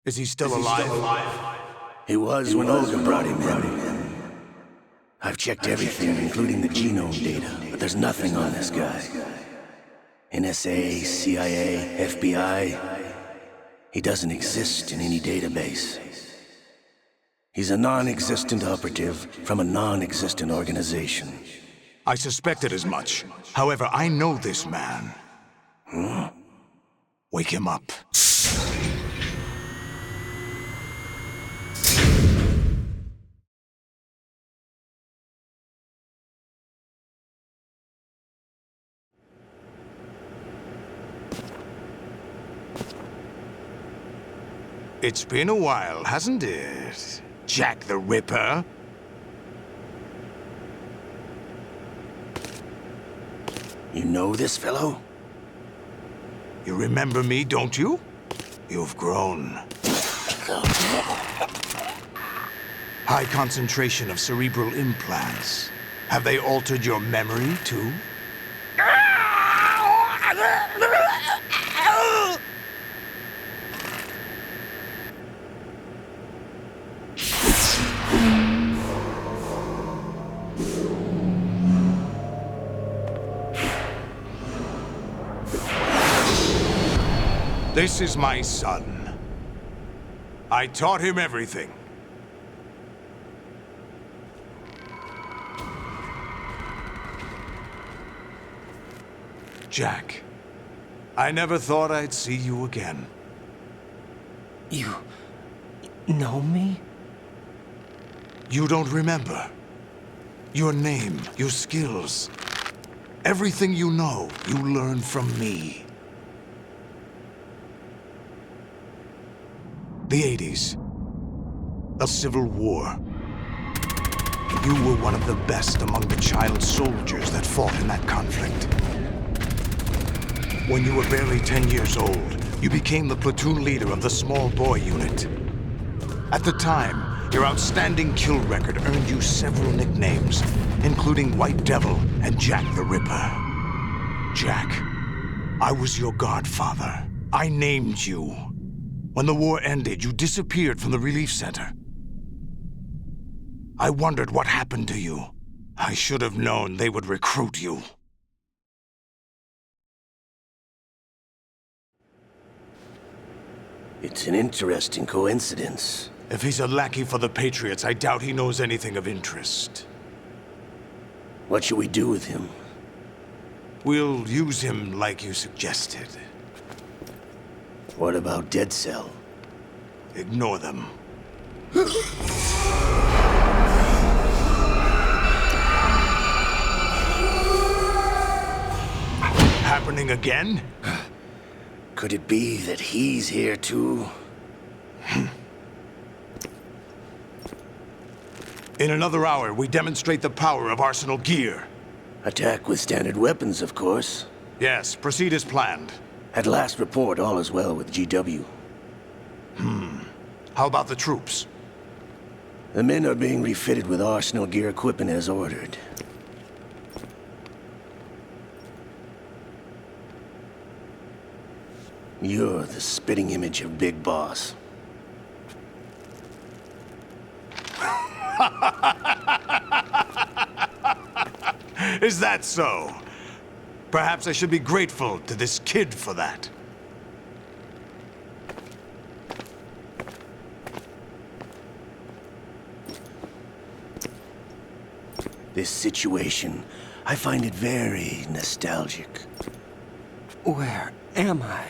Is he still alive? He was when Olga brought him in. I've checked everything, including the genome data, but there's nothing on this guy. NSA, CIA, FBI. He doesn't exist in any database. He's a non-existent operative from a non-existent organization. I suspected as much. However, I know this man. Wake him up. It's been a while, hasn't it, Jack the Ripper? You know this fellow? You remember me, don't you? You've grown. High concentration of cerebral implants. Have they altered your memory, too? This is my son. I taught him everything. Jack, I never thought I'd see you again. You know me? You don't remember. Your name, your skills. Everything you know, you learned from me. The 80s. A civil war. You were one of the best among the child soldiers that fought in that conflict. When you were barely 10 years old, you became the platoon leader of the small boy unit. At the time, your outstanding kill record earned you several nicknames, including White Devil and Jack the Ripper. Jack, I was your godfather. I named you. When the war ended, you disappeared from the relief center. I wondered what happened to you. I should have known they would recruit you. It's an interesting coincidence. If he's a lackey for the Patriots, I doubt he knows anything of interest. What should we do with him? We'll use him like you suggested. What about Dead Cell? Ignore them. Happening again? Could it be that he's here too? In another hour, we demonstrate the power of Arsenal gear. Attack with standard weapons, of course. Yes, proceed as planned. At last report, all is well with GW. How about the troops? The men are being refitted with Arsenal gear equipment as ordered. You're the spitting image of Big Boss. Is that so? Perhaps I should be grateful to this kid for that. This situation, I find it very nostalgic. Where am I?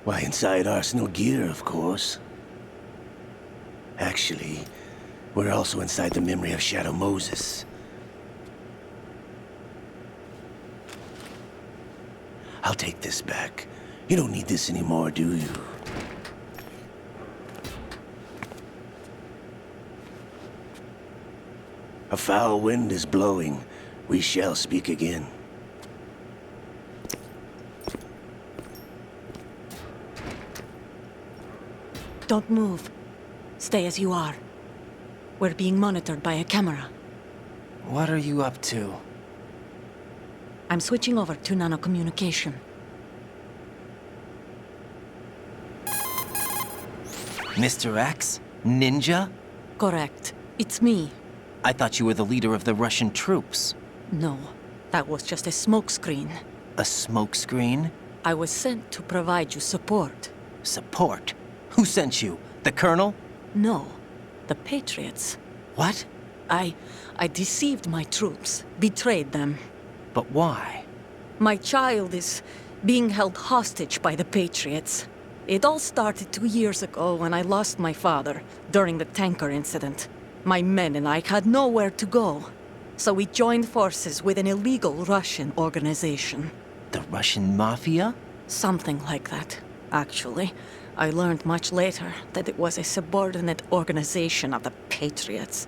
Why, inside Arsenal gear, of course. Actually, we're also inside the memory of Shadow Moses. I'll take this back. You don't need this anymore, do you? A foul wind is blowing. We shall speak again. Don't move. Stay as you are. We're being monitored by a camera. What are you up to? I'm switching over to nanocommunication. Mr. X? Ninja? Correct. It's me. I thought you were the leader of the Russian troops. No, that was just a smokescreen. A smokescreen? I was sent to provide you support. Support? Who sent you? The Colonel? No, the Patriots. What? I deceived my troops, betrayed them. But why? My child is being held hostage by the Patriots. It all started 2 years ago when I lost my father during the tanker incident. My men and I had nowhere to go, so we joined forces with an illegal Russian organization. The Russian Mafia? Something like that, actually. I learned much later that it was a subordinate organization of the Patriots.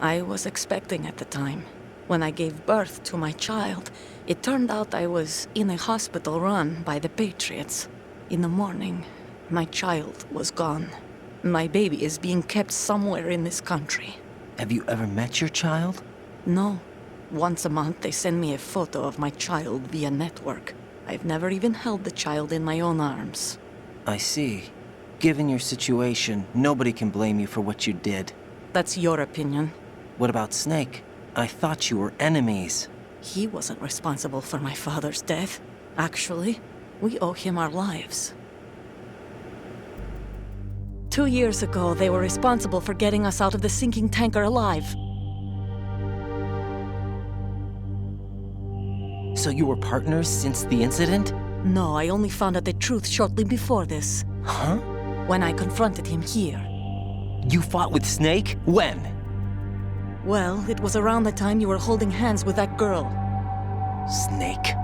I was expecting at the time. When I gave birth to my child, it turned out I was in a hospital run by the Patriots. In the morning, my child was gone. My baby is being kept somewhere in this country. Have you ever met your child? No. Once a month, they send me a photo of my child via network. I've never even held the child in my own arms. I see. Given your situation, nobody can blame you for what you did. That's your opinion. What about Snake? I thought you were enemies. He wasn't responsible for my father's death. Actually, we owe him our lives. 2 years ago, they were responsible for getting us out of the sinking tanker alive. So you were partners since the incident? No, I only found out the truth shortly before this. Huh? When I confronted him here. You fought with Snake? When? Well, it was around the time you were holding hands with that girl. Snake.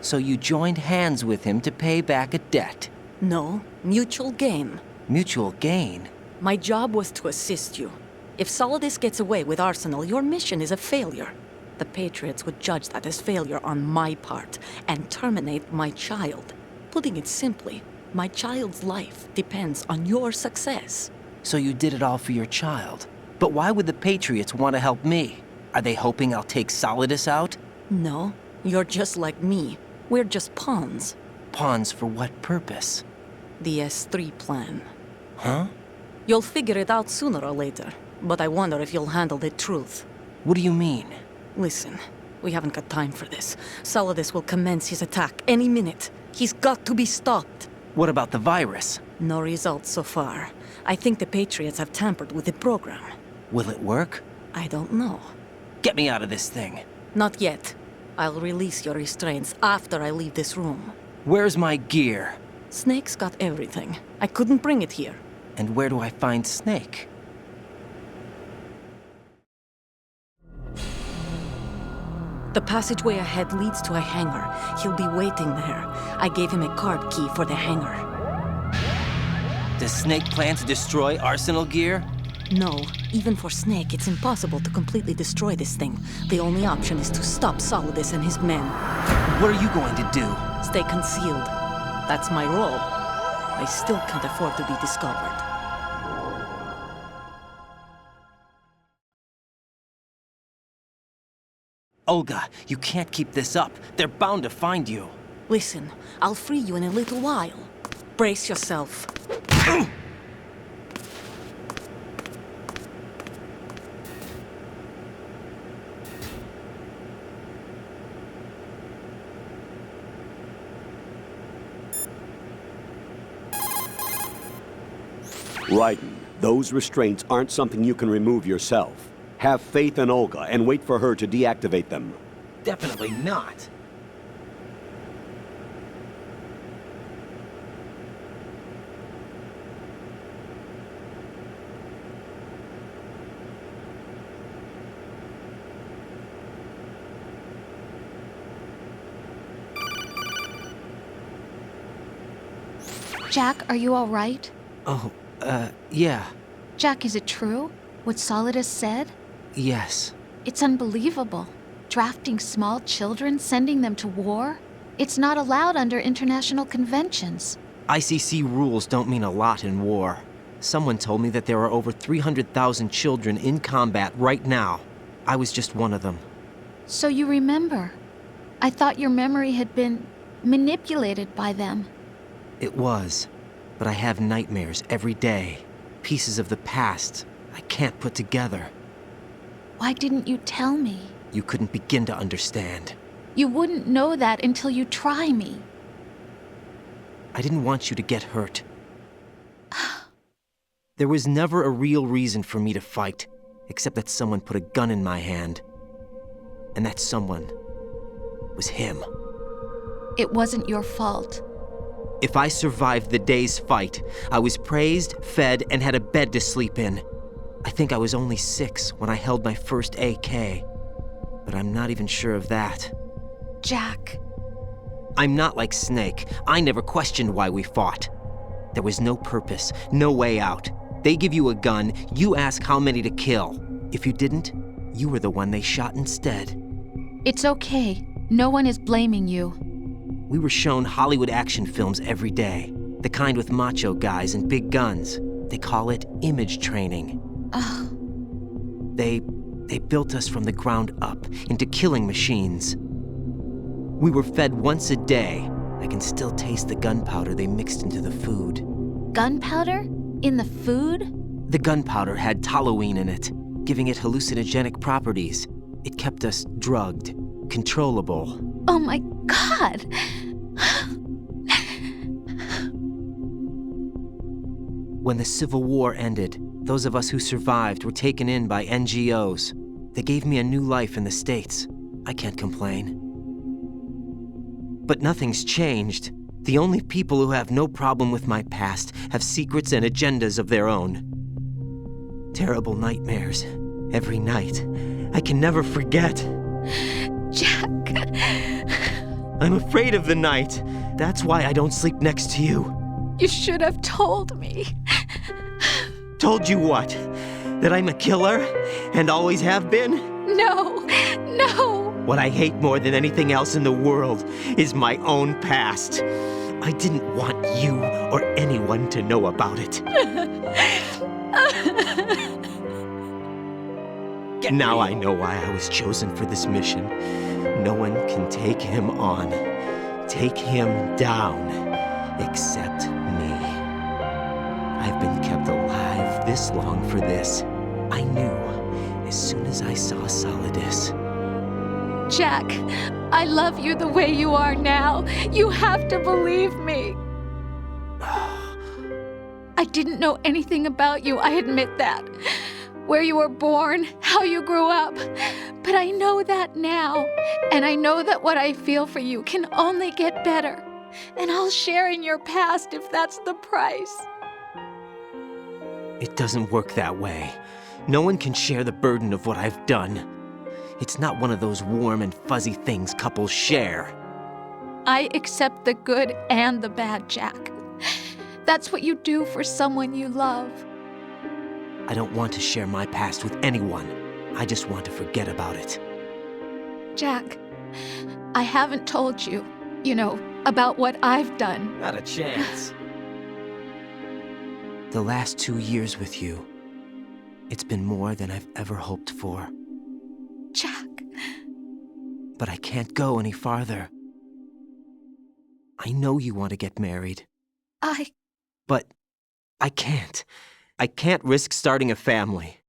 So you joined hands with him to pay back a debt? No, mutual gain. Mutual gain? My job was to assist you. If Solidus gets away with Arsenal, your mission is a failure. The Patriots would judge that as failure on my part and terminate my child. Putting it simply, my child's life depends on your success. So you did it all for your child. But why would the Patriots want to help me? Are they hoping I'll take Solidus out? No, you're just like me. We're just pawns. Pawns for what purpose? The S3 plan. Huh? You'll figure it out sooner or later, but I wonder if you'll handle the truth. What do you mean? Listen, we haven't got time for this. Solidus will commence his attack any minute. He's got to be stopped. What about the virus? No results so far. I think the Patriots have tampered with the program. Will it work? I don't know. Get me out of this thing. Not yet. I'll release your restraints after I leave this room. Where's my gear? Snake's got everything. I couldn't bring it here. And where do I find Snake? The passageway ahead leads to a hangar. He'll be waiting there. I gave him a card key for the hangar. Does Snake plan to destroy Arsenal gear? No, even for Snake, it's impossible to completely destroy this thing. The only option is to stop Solidus and his men. What are you going to do? Stay concealed. That's my role. I still can't afford to be discovered. Olga, you can't keep this up. They're bound to find you. Listen, I'll free you in a little while. Brace yourself. Raiden, those restraints aren't something you can remove yourself. Have faith in Olga and wait for her to deactivate them. Definitely not. Jack, are you all right? Oh, yeah. Jack, is it true? What Solidus said? Yes. It's unbelievable. Drafting small children, sending them to war? It's not allowed under international conventions. ICC rules don't mean a lot in war. Someone told me that there are over 300,000 children in combat right now. I was just one of them. So you remember? I thought your memory had been manipulated by them. It was, but I have nightmares every day. Pieces of the past I can't put together. Why didn't you tell me? You couldn't begin to understand. You wouldn't know that until you try me. I didn't want you to get hurt. There was never a real reason for me to fight, except that someone put a gun in my hand. And that someone was him. It wasn't your fault. If I survived the day's fight, I was praised, fed, and had a bed to sleep in. I think I was only 6 when I held my first AK. But I'm not even sure of that. Jack. I'm not like Snake. I never questioned why we fought. There was no purpose, no way out. They give you a gun, you ask how many to kill. If you didn't, you were the one they shot instead. It's okay. No one is blaming you. We were shown Hollywood action films every day. The kind with macho guys and big guns. They call it image training. They built us from the ground up into killing machines. We were fed once a day. I can still taste the gunpowder they mixed into the food. Gunpowder? In the food? The gunpowder had toluene in it, giving it hallucinogenic properties. It kept us drugged, controllable. Oh my God! When the Civil War ended, those of us who survived were taken in by NGOs. They gave me a new life in the States. I can't complain. But nothing's changed. The only people who have no problem with my past have secrets and agendas of their own. Terrible nightmares. Every night. I can never forget. Jack. I'm afraid of the night. That's why I don't sleep next to you. You should have told me. Told you what? That I'm a killer? And always have been? No. What I hate more than anything else in the world is my own past. I didn't want you or anyone to know about it. Now I know why I was chosen for this mission. No one can take him on, take him down, except me. I've been kept alive this long for this. I knew as soon as I saw Solidus. Jack, I love you the way you are now. You have to believe me. I didn't know anything about you, I admit that. Where you were born, how you grew up. But I know that now. And I know that what I feel for you can only get better. And I'll share in your past if that's the price. It doesn't work that way. No one can share the burden of what I've done. It's not one of those warm and fuzzy things couples share. I accept the good and the bad, Jack. That's what you do for someone you love. I don't want to share my past with anyone. I just want to forget about it. Jack, I haven't told you, about what I've done. Not a chance. The last 2 years with you, it's been more than I've ever hoped for. Jack. But I can't go any farther. I know you want to get married. But I can't. I can't risk starting a family.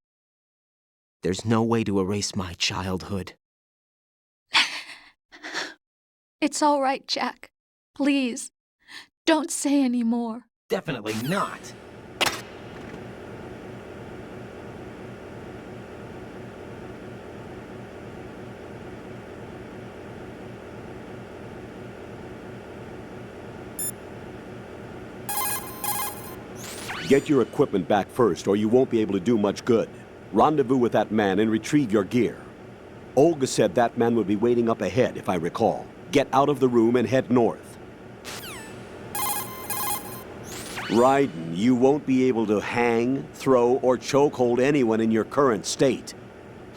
There's no way to erase my childhood. It's all right, Jack. Please, don't say any more. Definitely not. Get your equipment back first, or you won't be able to do much good. Rendezvous with that man and retrieve your gear. Olga said that man would be waiting up ahead, if I recall. Get out of the room and head north. Raiden, you won't be able to hang, throw, or chokehold anyone in your current state.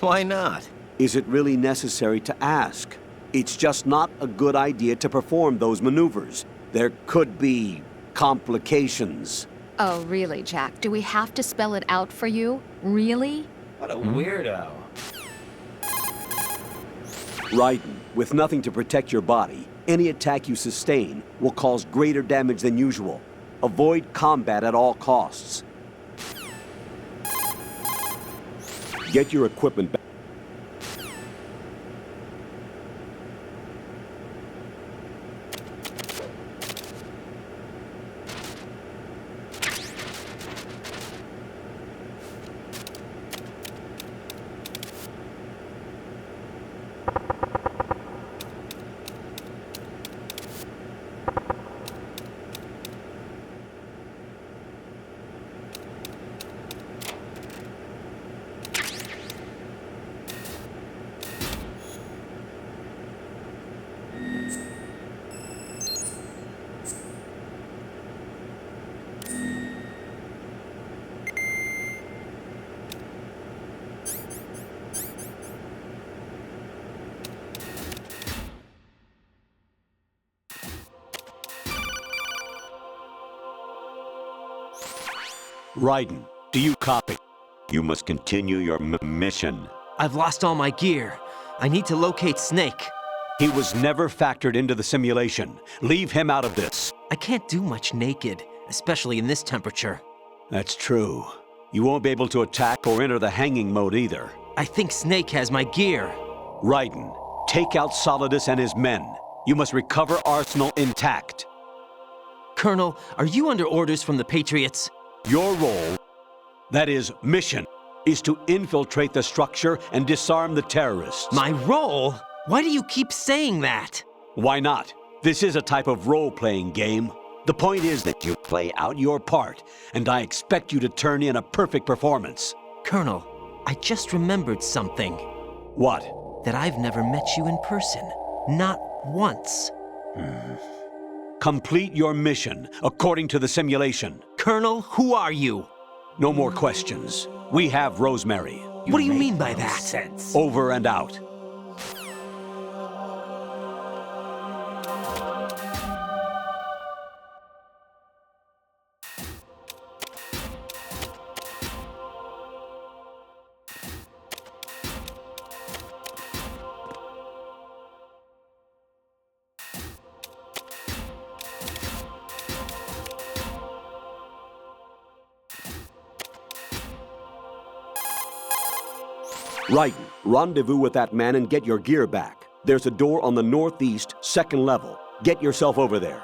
Why not? Is it really necessary to ask? It's just not a good idea to perform those maneuvers. There could be complications. Oh, really, Jack? Do we have to spell it out for you? Really? What a weirdo. Raiden, with nothing to protect your body, any attack you sustain will cause greater damage than usual. Avoid combat at all costs. Get your equipment back. Raiden, do you copy? You must continue your mission. I've lost all my gear. I need to locate Snake. He was never factored into the simulation. Leave him out of this. I can't do much naked, especially in this temperature. That's true. You won't be able to attack or enter the hanging mode either. I think Snake has my gear. Raiden, take out Solidus and his men. You must recover Arsenal intact. Colonel, are you under orders from the Patriots? Your role, that is, mission, is to infiltrate the structure and disarm the terrorists. My role? Why do you keep saying that? Why not? This is a type of role-playing game. The point is that you play out your part, and I expect you to turn in a perfect performance. Colonel, I just remembered something. What? That I've never met you in person. Not once. Complete your mission, according to the simulation. Colonel, who are you? No more questions. We have Rosemary. What do you mean by that? Over and out. Raiden, rendezvous with that man and get your gear back. There's a door on the northeast, second level. Get yourself over there.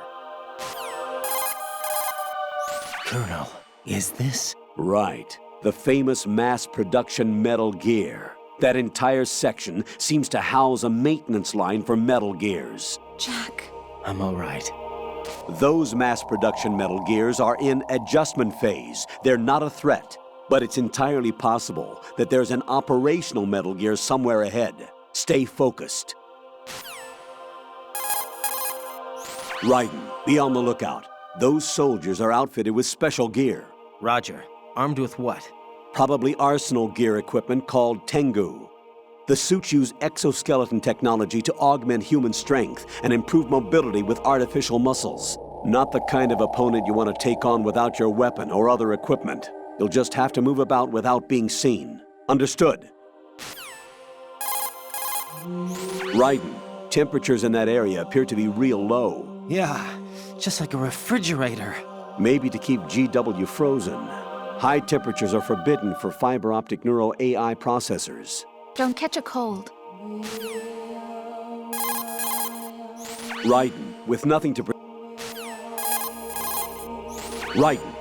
Colonel, is this? Right. The famous mass production Metal Gear. That entire section seems to house a maintenance line for Metal Gears. Jack. I'm all right. Those mass production Metal Gears are in adjustment phase. They're not a threat. But it's entirely possible that there's an operational Metal Gear somewhere ahead. Stay focused. Raiden, be on the lookout. Those soldiers are outfitted with special gear. Roger. Armed with what? Probably arsenal gear equipment called Tengu. The suits use exoskeleton technology to augment human strength and improve mobility with artificial muscles. Not the kind of opponent you want to take on without your weapon or other equipment. You'll just have to move about without being seen. Understood? Raiden, temperatures in that area appear to be real low. Yeah, just like a refrigerator. Maybe to keep GW frozen. High temperatures are forbidden for fiber optic neuro AI processors. Don't catch a cold. Raiden, with nothing to... Raiden.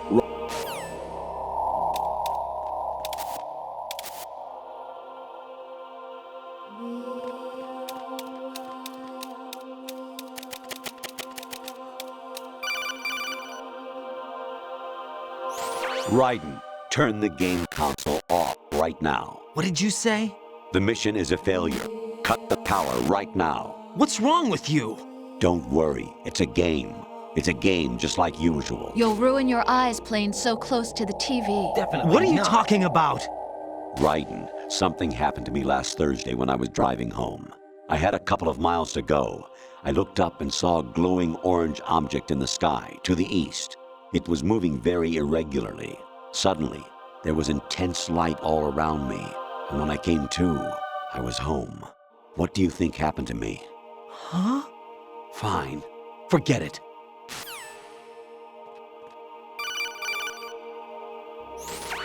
Raiden, turn the game console off right now. What did you say? The mission is a failure. Cut the power right now. What's wrong with you? Don't worry, it's a game. It's a game just like usual. You'll ruin your eyes playing so close to the TV. Definitely. What are you talking about? Raiden, something happened to me last Thursday when I was driving home. I had a couple of miles to go. I looked up and saw a glowing orange object in the sky to the east. It was moving very irregularly. Suddenly, there was intense light all around me, and when I came to, I was home. What do you think happened to me? Huh? Fine. Forget it.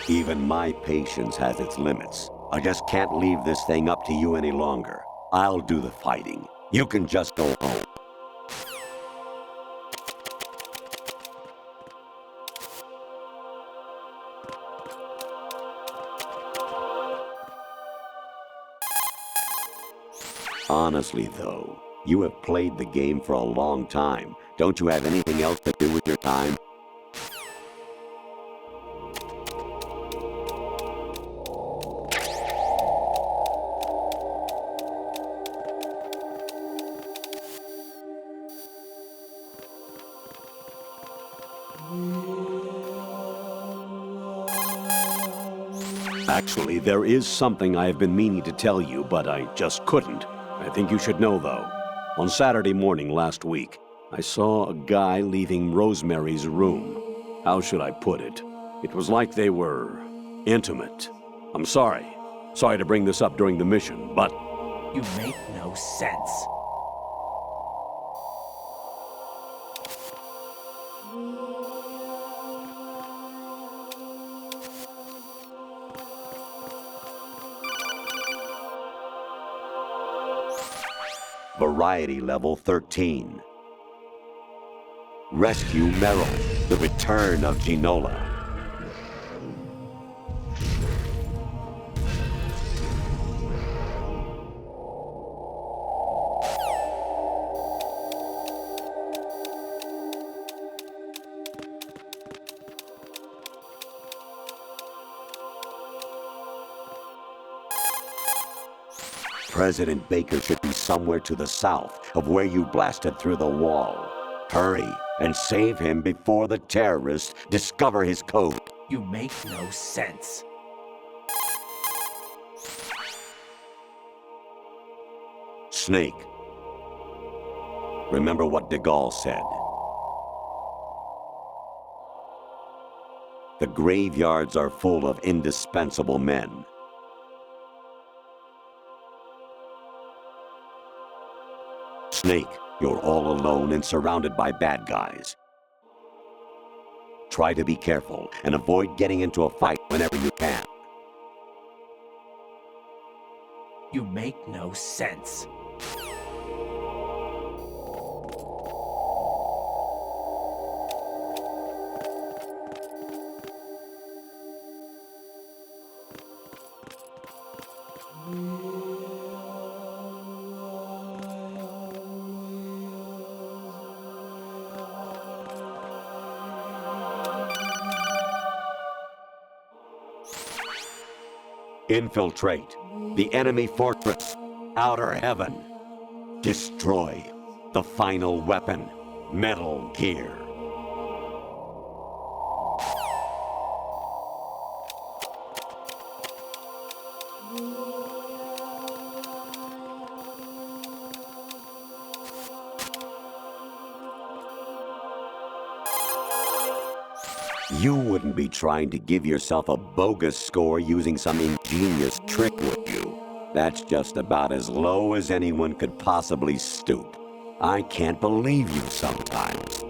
Even my patience has its limits. I just can't leave this thing up to you any longer. I'll do the fighting. You can just go home. Honestly, though, you have played the game for a long time. Don't you have anything else to do with your time? Actually, there is something I have been meaning to tell you, but I just couldn't. I think you should know, though. On Saturday morning last week, I saw a guy leaving Rosemary's room. How should I put it? It was like they were intimate. I'm sorry. Sorry to bring this up during the mission, but... You make no sense. Variety level 13. Rescue Merrill, the return of Ginola. President Baker should be somewhere to the south of where you blasted through the wall. Hurry and save him before the terrorists discover his code. You make no sense. Snake. Remember what de Gaulle said. The graveyards are full of indispensable men. Snake, you're all alone and surrounded by bad guys. Try to be careful and avoid getting into a fight whenever you can. You make no sense. Infiltrate the enemy fortress, Outer Heaven. Destroy the final weapon, Metal Gear. You wouldn't be trying to give yourself a bogus score using some ingenious trick, would you? That's just about as low as anyone could possibly stoop. I can't believe you sometimes.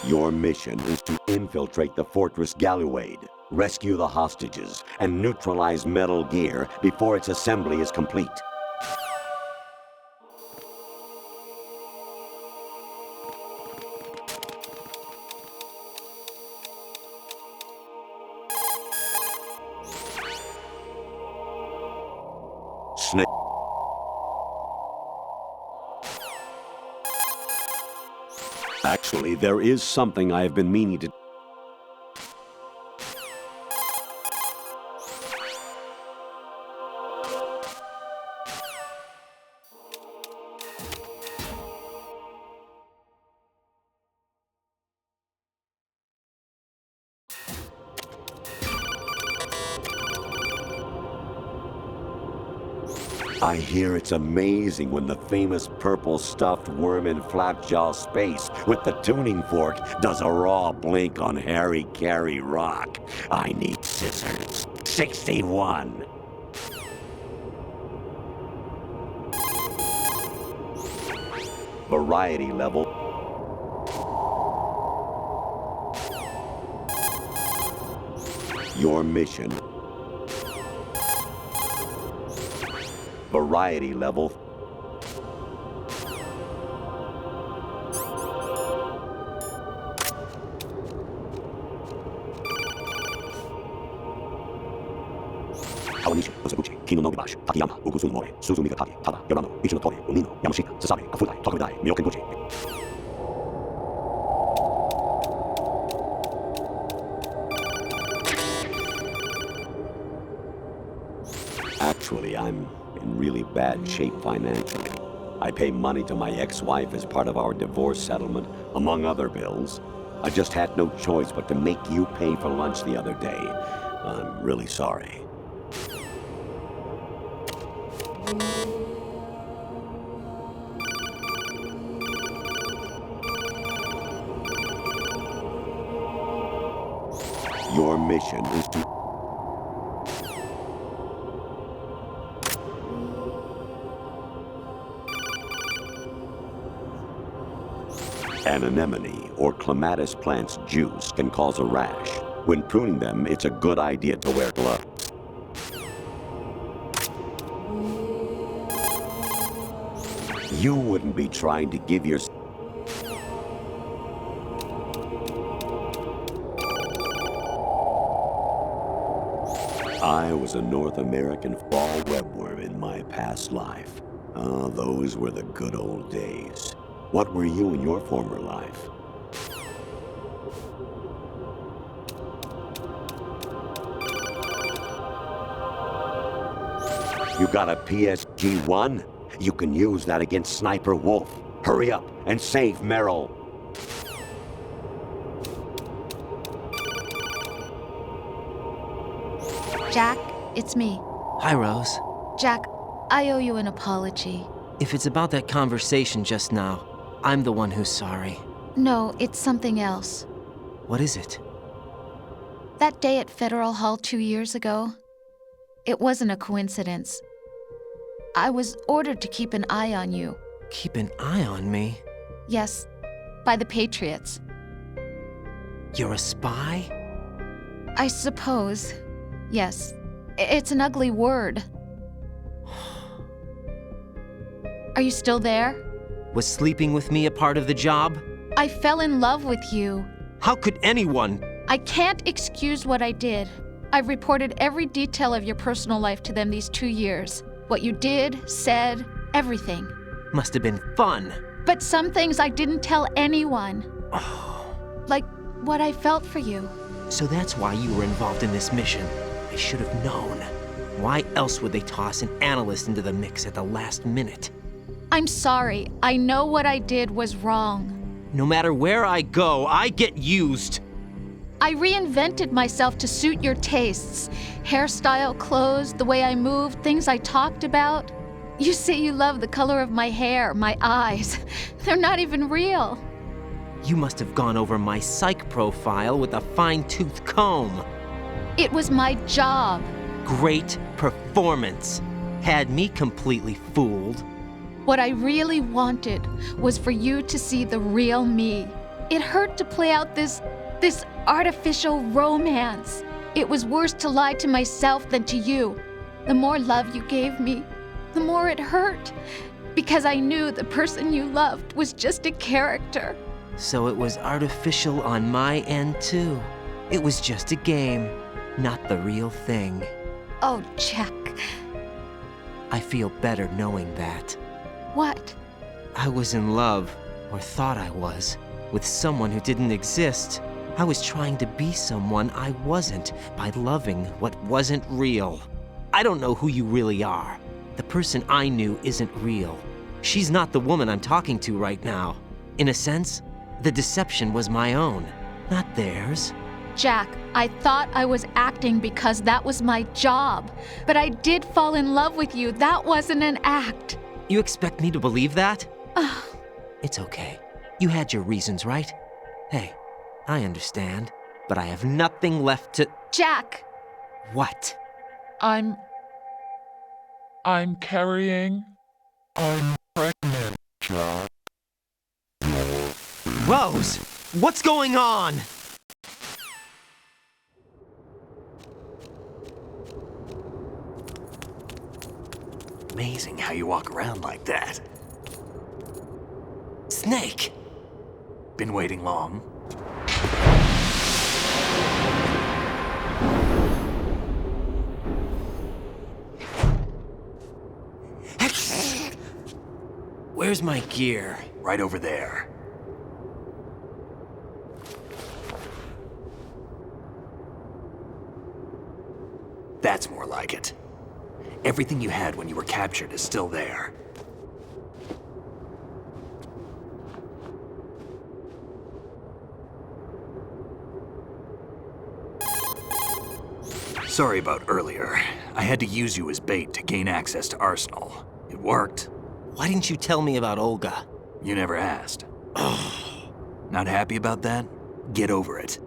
Your mission is to infiltrate the Fortress Galluade, rescue the hostages, and neutralize Metal Gear before its assembly is complete. Snake. Actually, there is something I have been meaning to... I hear it's amazing when the famous purple stuffed worm in Flapjaw Space with the tuning fork does a raw blink on Harry Carey Rock. I need scissors. 61. Variety level. Your mission. Variety level. Kawanishi, Osaguchi, Kino no Gibashi, Takayama, Ugusun Mori, Suzumi Gataki, Tada, Yorano, Ichino Tori, Unino, Yamashita, Sasabe, Kafudai, Tokudai, Myokenguchi. Actually, I'm in really bad shape financially. I pay money to my ex-wife as part of our divorce settlement, among other bills. I just had no choice but to make you pay for lunch the other day. I'm really sorry. Your mission is to... An anemone or clematis plant's juice can cause a rash. When pruning them, it's a good idea to wear gloves. You wouldn't be trying to give your... I was a North American fall webworm in my past life. Ah, those were the good old days. What were you in your former life? You got a PSG-1? You can use that against Sniper Wolf. Hurry up and save Merrill. Jack, it's me. Hi, Rose. Jack, I owe you an apology. If it's about that conversation just now, I'm the one who's sorry. No, it's something else. What is it? That day at Federal Hall 2 years ago, it wasn't a coincidence. I was ordered to keep an eye on you. Keep an eye on me? Yes, by the Patriots. You're a spy? I suppose. Yes. It's an ugly word. Are you still there? Was sleeping with me a part of the job? I fell in love with you. How could anyone? I can't excuse what I did. I've reported every detail of your personal life to them these 2 years. What you did, said, everything. Must have been fun. But some things I didn't tell anyone. Like what I felt for you. So that's why you were involved in this mission. I should have known. Why else would they toss an analyst into the mix at the last minute? I'm sorry. I know what I did was wrong. No matter where I go, I get used. I reinvented myself to suit your tastes. Hairstyle, clothes, the way I moved, things I talked about. You say you love the color of my hair, my eyes. They're not even real. You must have gone over my psych profile with a fine-tooth comb. It was my job. Great performance. Had me completely fooled. What I really wanted was for you to see the real me. It hurt to play out this artificial romance. It was worse to lie to myself than to you. The more love you gave me, the more it hurt. Because I knew the person you loved was just a character. So it was artificial on my end, too. It was just a game, not the real thing. Oh, Jack. I feel better knowing that. What? I was in love, or thought I was, with someone who didn't exist. I was trying to be someone I wasn't by loving what wasn't real. I don't know who you really are. The person I knew isn't real. She's not the woman I'm talking to right now. In a sense, the deception was my own, not theirs. Jack, I thought I was acting because that was my job. But I did fall in love with you. That wasn't an act. You expect me to believe that? It's okay. You had your reasons, right? Hey, I understand, but I have nothing left to... Jack! What? I'm carrying. I'm pregnant, Jack. Rose! What's going on? Amazing how you walk around like that. Snake! Been waiting long? Where's my gear? Right over there. That's more like it. Everything you had when you were captured is still there. Sorry about earlier. I had to use you as bait to gain access to Arsenal. It worked. Why didn't you tell me about Olga? You never asked. Not happy about that? Get over it.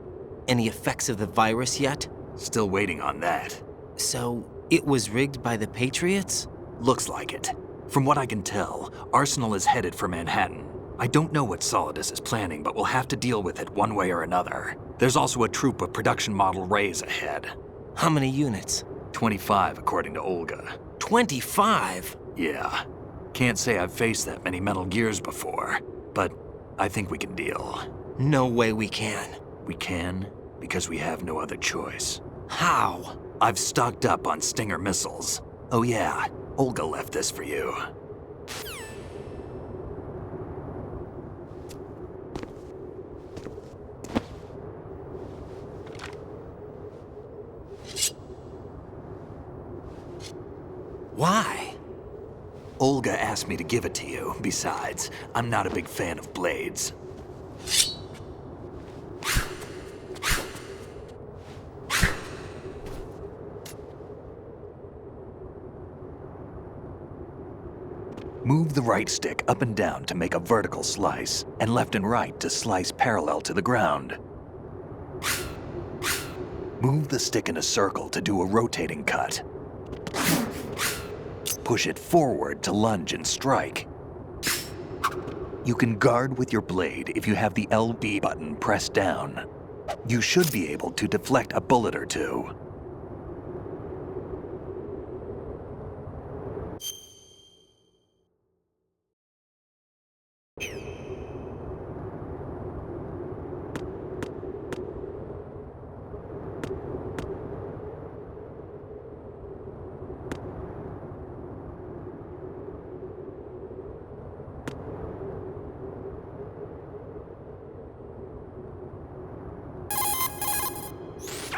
Any effects of the virus yet? Still waiting on that. So, it was rigged by the Patriots? Looks like it. From what I can tell, Arsenal is headed for Manhattan. I don't know what Solidus is planning, but we'll have to deal with it one way or another. There's also a troop of production model Rays ahead. How many units? 25, according to Olga. 25? Yeah. Can't say I've faced that many Metal Gears before, but I think we can deal. No way we can. We can, because we have no other choice. How? I've stocked up on Stinger missiles. Oh yeah, Olga left this for you. Why? Olga asked me to give it to you. Besides, I'm not a big fan of blades. Move the right stick up and down to make a vertical slice, and left and right to slice parallel to the ground. Move the stick in a circle to do a rotating cut. Push it forward to lunge and strike. You can guard with your blade if you have the LB button pressed down. You should be able to deflect a bullet or two.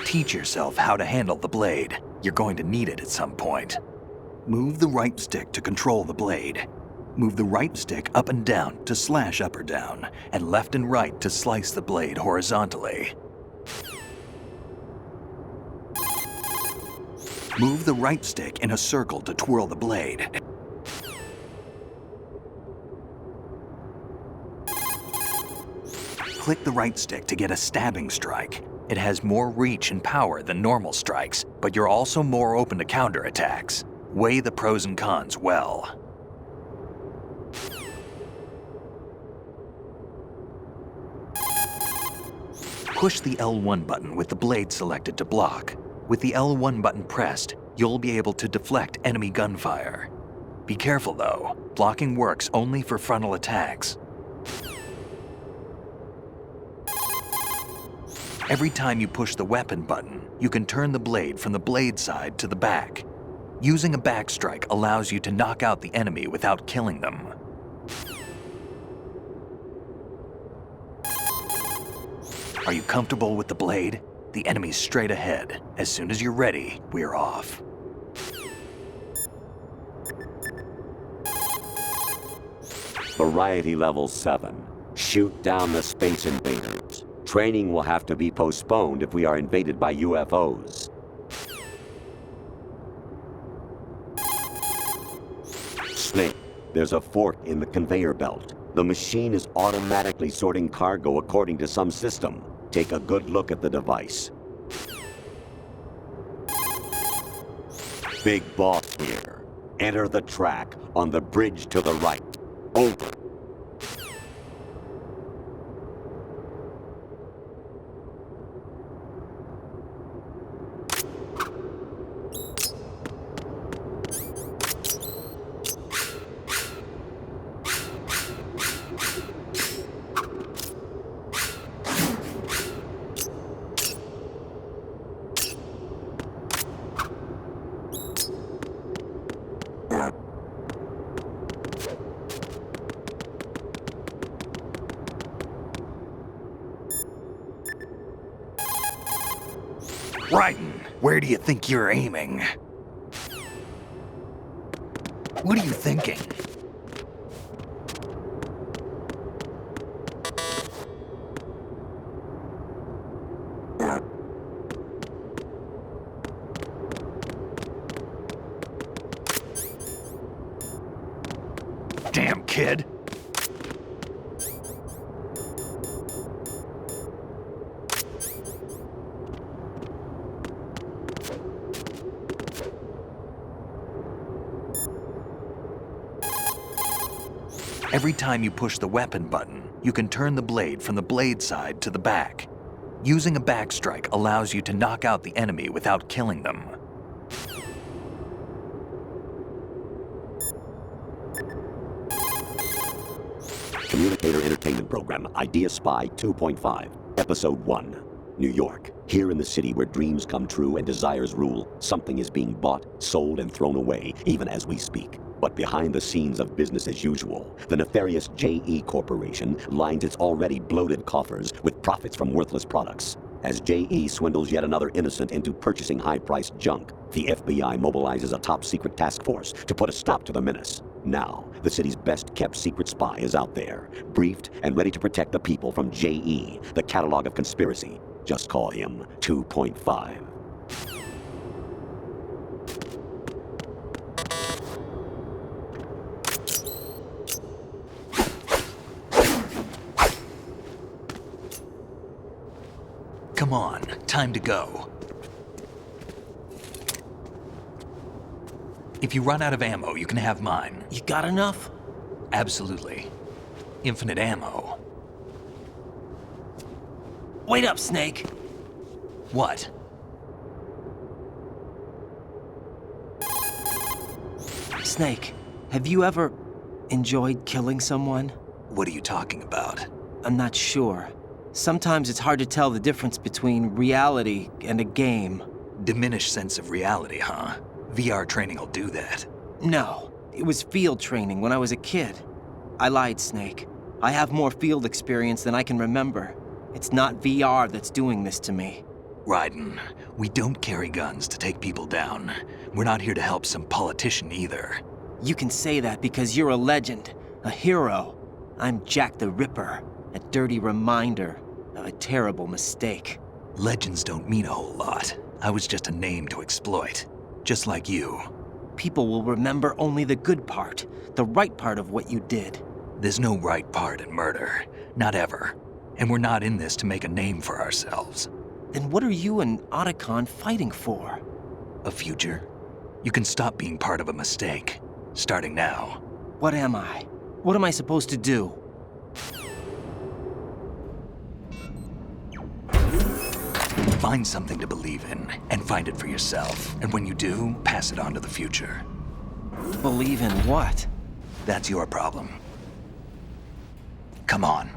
Teach yourself how to handle the blade. You're going to need it at some point. Move the right stick to control the blade. Move the right stick up and down to slash up or down, and left and right to slice the blade horizontally. Move the right stick in a circle to twirl the blade. Click the right stick to get a stabbing strike. It has more reach and power than normal strikes, but you're also more open to counterattacks. Weigh the pros and cons well. Push the L1 button with the blade selected to block. With the L1 button pressed, you'll be able to deflect enemy gunfire. Be careful though, blocking works only for frontal attacks. Every time you push the weapon button, you can turn the blade from the blade side to the back. Using a backstrike allows you to knock out the enemy without killing them. Are you comfortable with the blade? The enemy's straight ahead. As soon as you're ready, we're off. Variety level 7. Shoot down the space invaders. Training will have to be postponed if we are invaded by UFOs. Snake, there's a fork in the conveyor belt. The machine is automatically sorting cargo according to some system. Take a good look at the device. Big boss here. Enter the track on the bridge to the right. Over. Raiden, where do you think you're aiming? What are you thinking? Damn kid. Every time you push the weapon button, you can turn the blade from the blade side to the back. Using a backstrike allows you to knock out the enemy without killing them. Communicator Entertainment Program, Idea Spy 2.5, Episode 1, New York. Here in the city where dreams come true and desires rule, something is being bought, sold, and thrown away, even as we speak. But behind the scenes of business as usual, the nefarious JE Corporation lines its already bloated coffers with profits from worthless products. As JE swindles yet another innocent into purchasing high-priced junk, the FBI mobilizes a top-secret task force to put a stop to the menace. Now, the city's best-kept secret spy is out there, briefed and ready to protect the people from JE, the catalog of conspiracy. Just call him 2.5. Come on, time to go. If you run out of ammo, you can have mine. You got enough? Absolutely. Infinite ammo. Wait up, Snake. What? Snake, have you ever enjoyed killing someone? What are you talking about? I'm not sure. Sometimes it's hard to tell the difference between reality and a game. Diminished sense of reality, huh? VR training will do that. No, it was field training when I was a kid. I lied, Snake. I have more field experience than I can remember. It's not VR that's doing this to me. Raiden, we don't carry guns to take people down. We're not here to help some politician either. You can say that because you're a legend, a hero. I'm Jack the Ripper, a dirty reminder of a terrible mistake. Legends don't mean a whole lot. I was just a name to exploit. Just like you. People will remember only the good part, the right part of what you did. There's no right part in murder. Not ever. And we're not in this to make a name for ourselves. Then what are you and Otacon fighting for? A future? You can stop being part of a mistake. Starting now. What am I? What am I supposed to do? Find something to believe in, and find it for yourself. And when you do, pass it on to the future. Believe in what? That's your problem. Come on.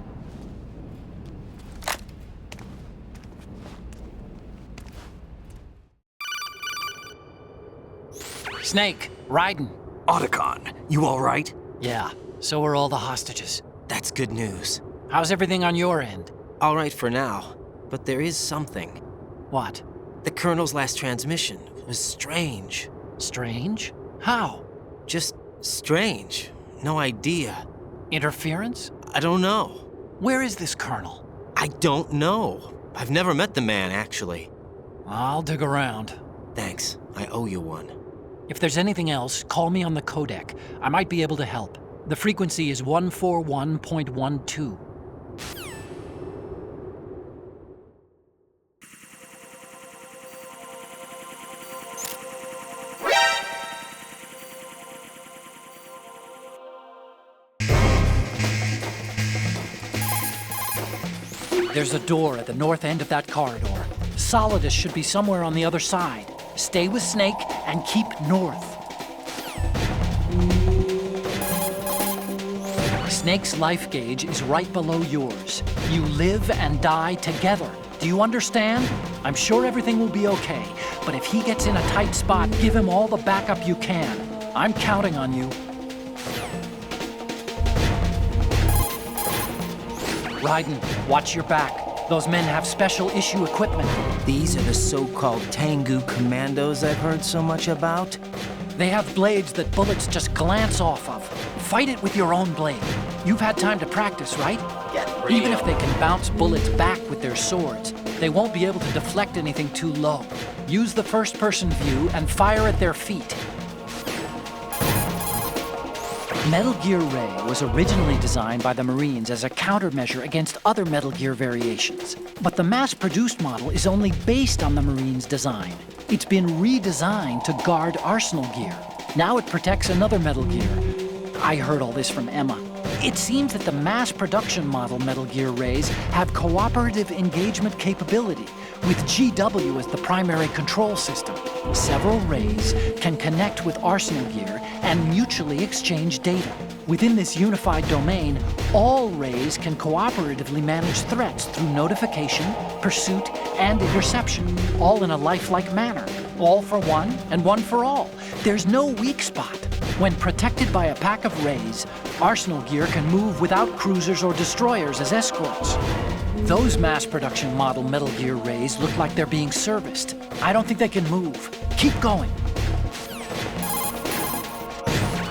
Snake, Raiden. Otacon, you all right? Yeah, so are all the hostages. That's good news. How's everything on your end? All right for now, but there is something. What? The Colonel's last transmission was strange. Strange? How? Just strange. No idea. Interference? I don't know. Where is this Colonel? I don't know. I've never met the man, actually. I'll dig around. Thanks. I owe you one. If there's anything else, call me on the codec. I might be able to help. The frequency is 141.12. There's a door at the north end of that corridor. Solidus should be somewhere on the other side. Stay with Snake and keep north. Snake's life gauge is right below yours. You live and die together. Do you understand? I'm sure everything will be okay, but if he gets in a tight spot, give him all the backup you can. I'm counting on you. Raiden, watch your back. Those men have special issue equipment. These are the so-called Tengu commandos I've heard so much about? They have blades that bullets just glance off of. Fight it with your own blade. You've had time to practice, right? Even if they can bounce bullets back with their swords, they won't be able to deflect anything too low. Use the first-person view and fire at their feet. Metal Gear Ray was originally designed by the Marines as a countermeasure against other Metal Gear variations. But the mass-produced model is only based on the Marines' design. It's been redesigned to guard Arsenal gear. Now it protects another Metal Gear. I heard all this from Emma. It seems that the mass production model Metal Gear Rays have cooperative engagement capability, with GW as the primary control system. Several Rays can connect with Arsenal gear and mutually exchange data. Within this unified domain, all Rays can cooperatively manage threats through notification, pursuit, and interception, all in a lifelike manner. All for one and one for all. There's no weak spot. When protected by a pack of Rays, Arsenal gear can move without cruisers or destroyers as escorts. Those mass production model Metal Gear Rays look like they're being serviced. I don't think they can move. Keep going.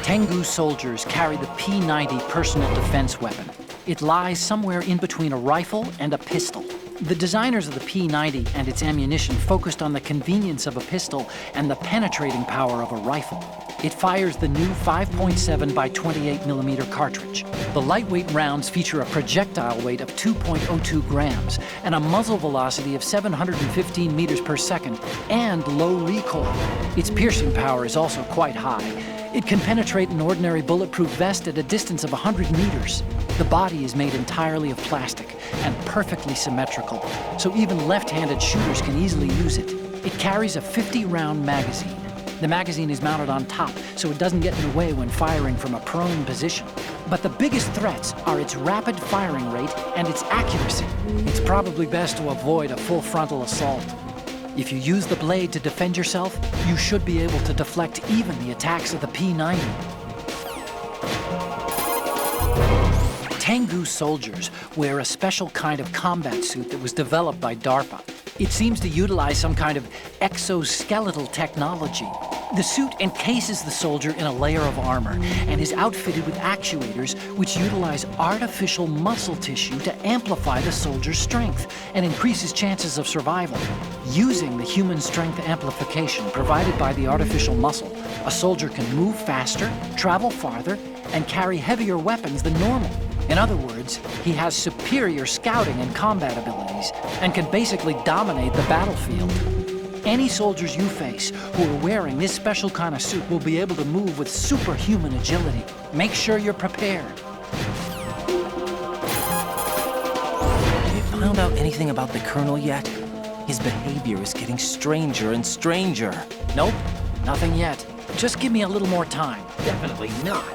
Tengu soldiers carry the P90 personal defense weapon. It lies somewhere in between a rifle and a pistol. The designers of the P90 and its ammunition focused on the convenience of a pistol and the penetrating power of a rifle. It fires the new 5.7 by 28mm cartridge. The lightweight rounds feature a projectile weight of 2.02 grams and a muzzle velocity of 715 meters per second and low recoil. Its piercing power is also quite high. It can penetrate an ordinary bulletproof vest at a distance of 100 meters. The body is made entirely of plastic and perfectly symmetrical, so even left-handed shooters can easily use it. It carries a 50-round magazine. The magazine is mounted on top, so it doesn't get in the way when firing from a prone position. But the biggest threats are its rapid firing rate and its accuracy. It's probably best to avoid a full frontal assault. If you use the blade to defend yourself, you should be able to deflect even the attacks of the P90. Tengu soldiers wear a special kind of combat suit that was developed by DARPA. It seems to utilize some kind of exoskeletal technology. The suit encases the soldier in a layer of armor and is outfitted with actuators which utilize artificial muscle tissue to amplify the soldier's strength and increase his chances of survival. Using the human strength amplification provided by the artificial muscle, a soldier can move faster, travel farther, and carry heavier weapons than normal. In other words, he has superior scouting and combat abilities and can basically dominate the battlefield. Any soldiers you face who are wearing this special kind of suit will be able to move with superhuman agility. Make sure you're prepared. Have you found out anything about the Colonel yet? His behavior is getting stranger and stranger. Nope, nothing yet. Just give me a little more time. Definitely not.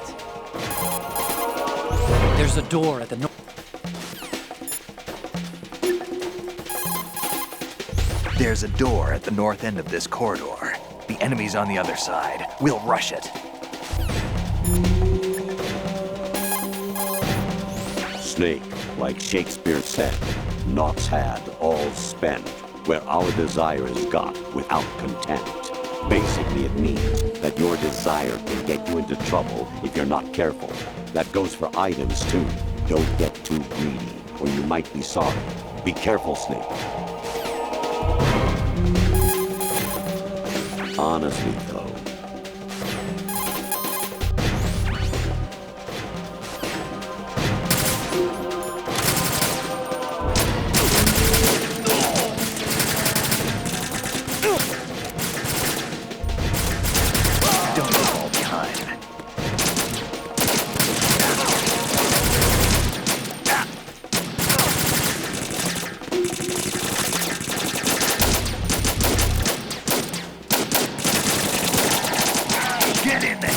There's a door at the north. There's a door at the north end of this corridor. The enemy's on the other side. We'll rush it. Snake, like Shakespeare said, Knox had all spent, where our desire is got without content. Basically, it means that your desire can get you into trouble if you're not careful. That goes for items, too. Don't get too greedy. or you might be sorry. Be careful, Snake. Honestly, though, Don't fall behind. Get in there!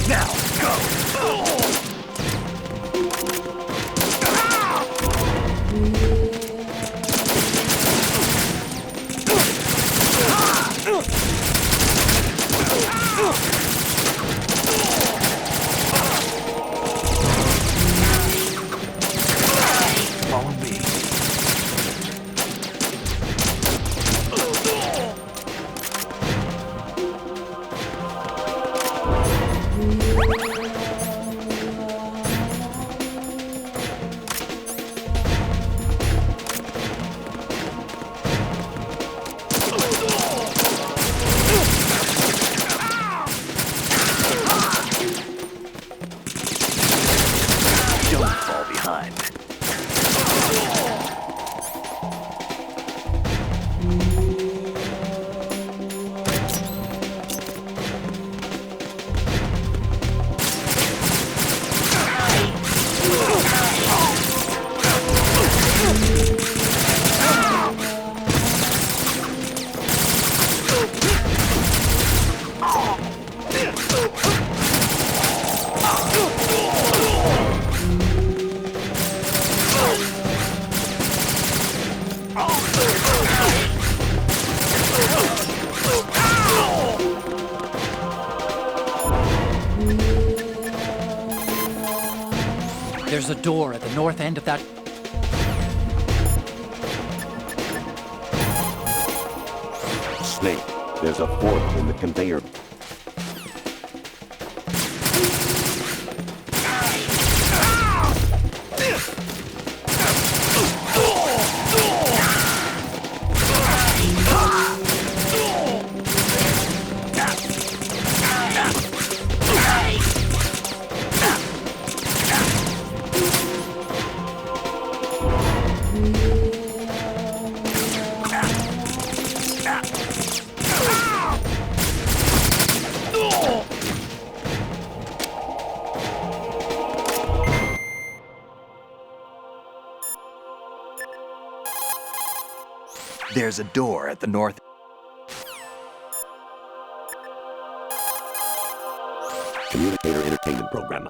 Now, go! Follow me. Don't fall behind. There's a door at the north end of that. Snake, there's a fork in the conveyor. There's a door at the north. Communicator entertainment program.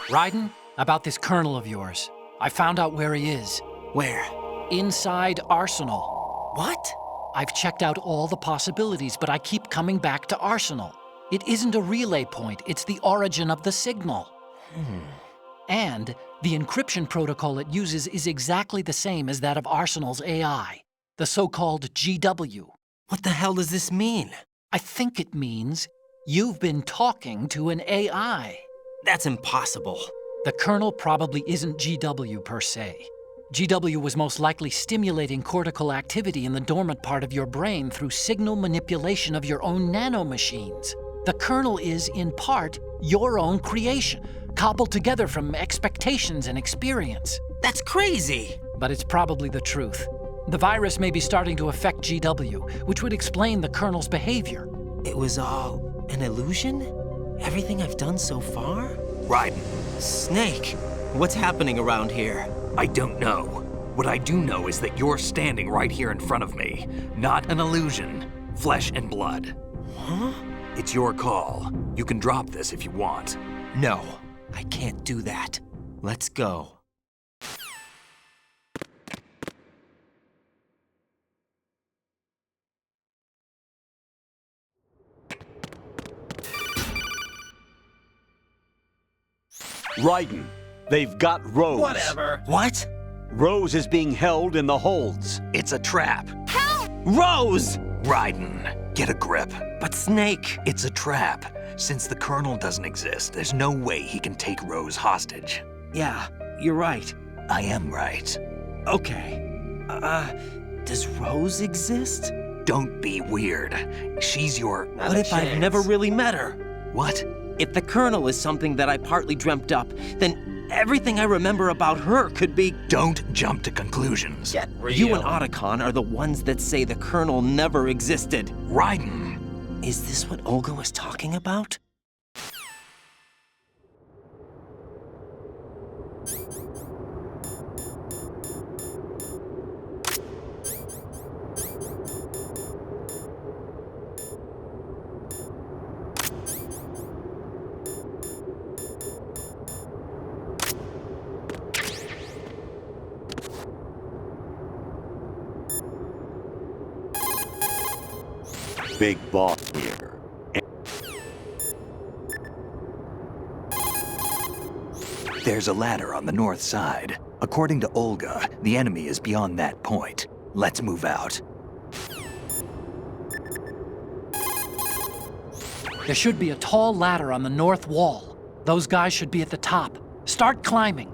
Raiden, about this colonel of yours. I found out where he is. Where? Inside Arsenal. What? I've checked out all the possibilities, but I keep coming back to Arsenal. It isn't a relay point, it's the origin of the signal. And the encryption protocol it uses is exactly the same as that of Arsenal's AI, the so-called GW. What the hell does this mean? I think it means you've been talking to an AI. That's impossible. The kernel probably isn't GW per se. GW was most likely stimulating cortical activity in the dormant part of your brain through signal manipulation of your own nanomachines. The kernel is, in part, your own creation, cobbled together from expectations and experience. That's crazy! But it's probably the truth. The virus may be starting to affect GW, which would explain the kernel's behavior. It was all an illusion? Everything I've done so far? Raiden, Snake, what's happening around here? I don't know. What I do know is that you're standing right here in front of me. Not an illusion. Flesh and blood. Huh? It's your call. You can drop this if you want. No, I can't do that. Let's go. Raiden, they've got Rose. What? Rose is being held in the holds. It's a trap. Rose! Raiden, get a grip. But Snake... It's a trap. Since the Colonel doesn't exist, there's no way he can take Rose hostage. Yeah, you're right. I am right. Okay. Does Rose exist? Don't be weird. She's your... What if I've never really met her? What? If the Colonel is something that I partly dreamt up, then everything I remember about her could be... Don't jump to conclusions. Get real. You and Otacon are the ones that say the Colonel never existed. Raiden! Is this what Olga was talking about? Big boss here. There's a ladder on the north side. According to Olga, the enemy is beyond that point. Let's move out. There should be a tall ladder on the north wall. Those guys should be at the top. Start climbing.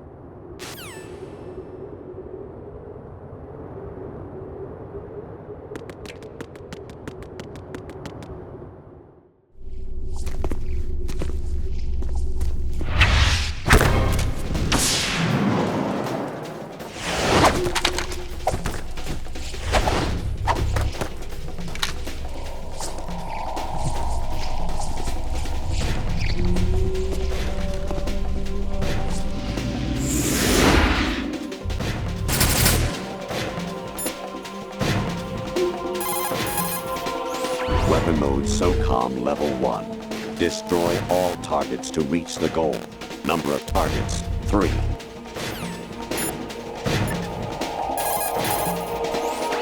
Weapon mode SOCOM level 1. Destroy all targets to reach the goal. Number of targets, 3.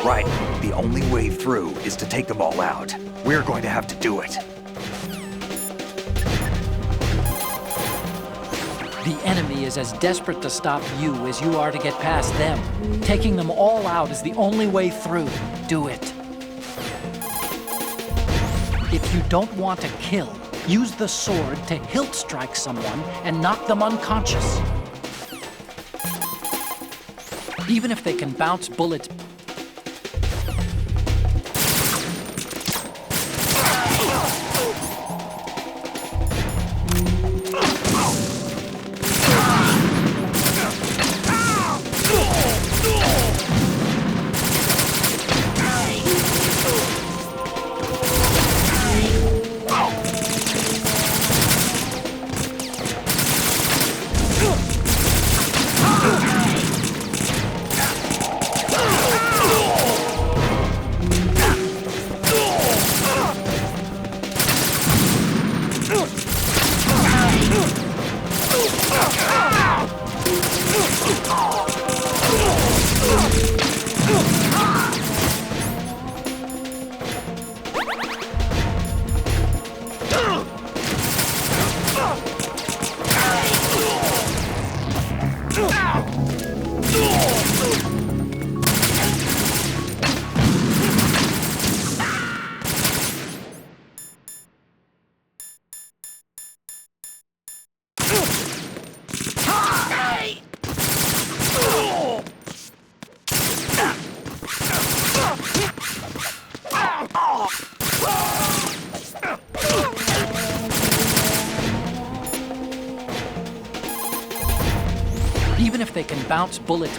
Right. The only way through is to take them all out. We're going to have to do it. The enemy is as desperate to stop you as you are to get past them. Taking them all out is the only way through. Do it. If you don't want to kill, use the sword to hilt strike someone and knock them unconscious. Even if they can bounce bullets. Even if they can bounce bullets.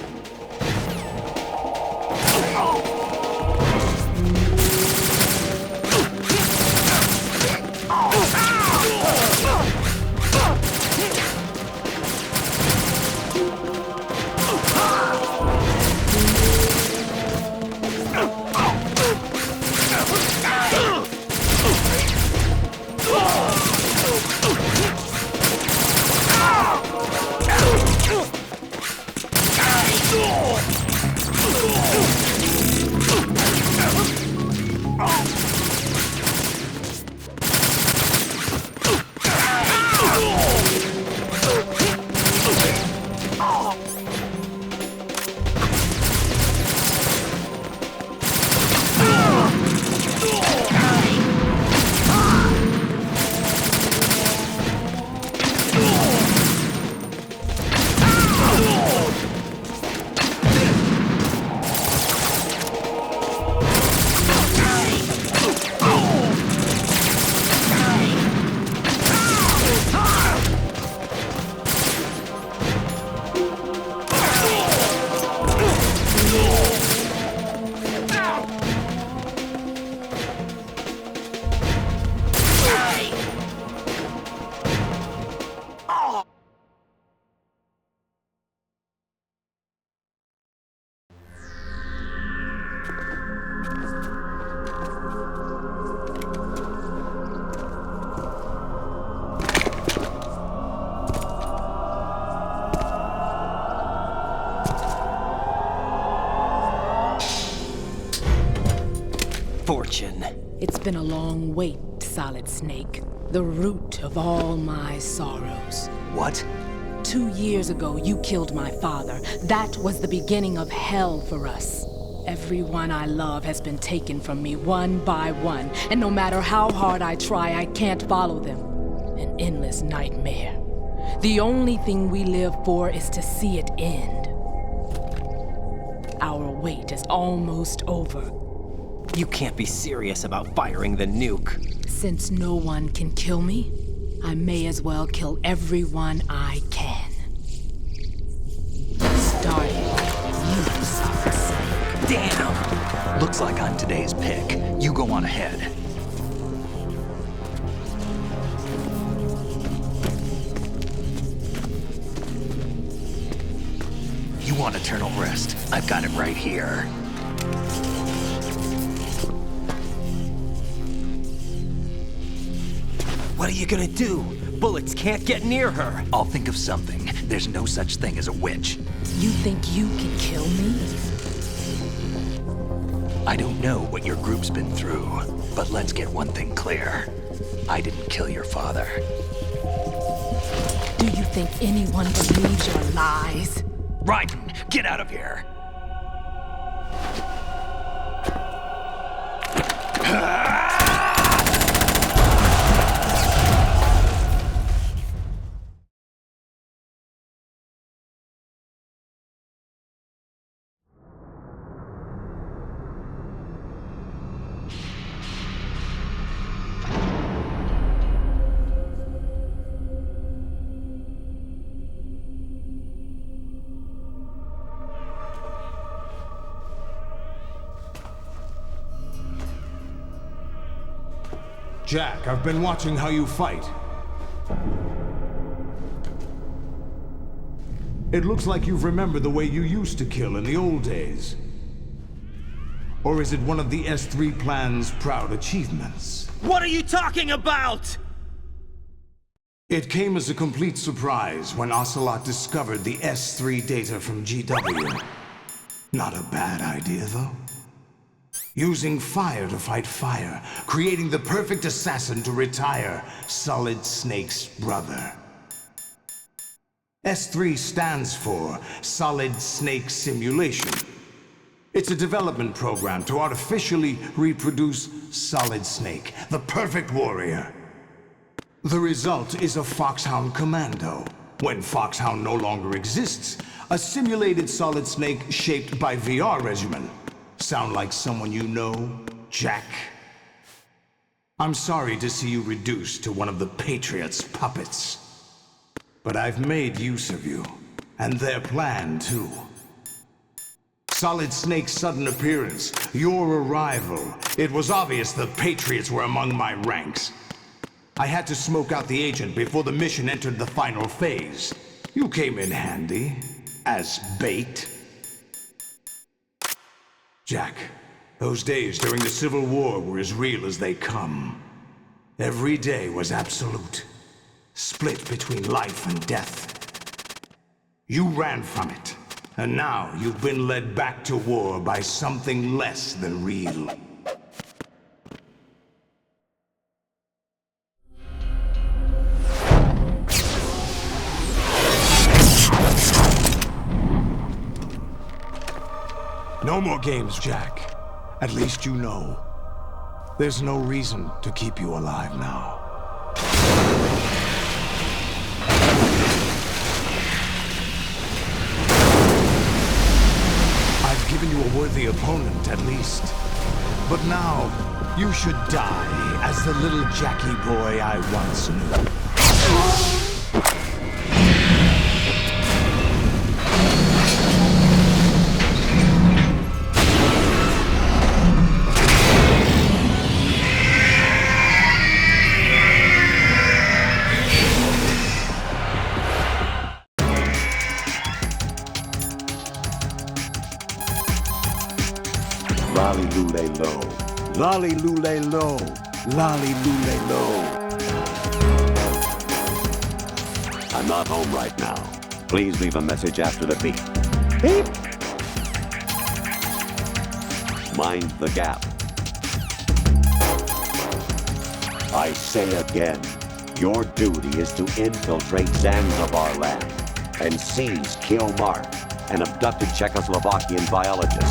fortune. It's been a long wait, Solid Snake. The root of all my sorrows. What? 2 years ago, you killed my father. That was the beginning of hell for us. Everyone I love has been taken from me one by one, and no matter how hard I try, I can't follow them. An endless nightmare. The only thing we live for is to see it end. Our wait is almost over. You can't be serious about firing the nuke. Since no one can kill me, I may as well kill everyone I can. Starting with you, Solid Snake. Damn! Looks like I'm today's pick. You go on ahead. You want eternal rest? I've got it right here. What are you gonna do? Bullets can't get near her. I'll think of something. There's no such thing as a witch. You think you can kill me? I don't know what your group's been through, but let's get one thing clear. I didn't kill your father. Do you think anyone believes your lies? Raiden, get out of here! Jack, I've been watching how you fight. It looks like you've remembered the way you used to kill in the old days. Or is it one of the S3 plan's proud achievements? What are you talking about? It came as a complete surprise when Ocelot discovered the S3 data from GW. Not a bad idea, though. Using fire to fight fire, creating the perfect assassin to retire Solid Snake's brother. S3 stands for Solid Snake Simulation. It's a development program to artificially reproduce Solid Snake, the perfect warrior. The result is a Foxhound Commando. When Foxhound no longer exists, a simulated Solid Snake shaped by VR regimen. Sound like someone you know, Jack? I'm sorry to see you reduced to one of the Patriots' puppets. But I've made use of you, and their plan too. Solid Snake's sudden appearance, your arrival. It was obvious the Patriots were among my ranks. I had to smoke out the agent before the mission entered the final phase. You came in handy, as bait. Jack, those days during the Civil War were as real as they come. Every day was absolute, split between life and death. You ran from it, and now you've been led back to war by something less than real. No more games, Jack. At least you know. There's no reason to keep you alive now. I've given you a worthy opponent, at least. But now, you should die as the little Jackie boy I once knew. Lolly-loo-lay-low. Lolly-loo-lay-low. Lolly-loo-lay-low. I'm not home right now. Please leave a message after the beep. Beep. Mind the gap. I say again, your duty is to infiltrate Zanzibar land and seize Kill Mark, an abducted Czechoslovakian biologist.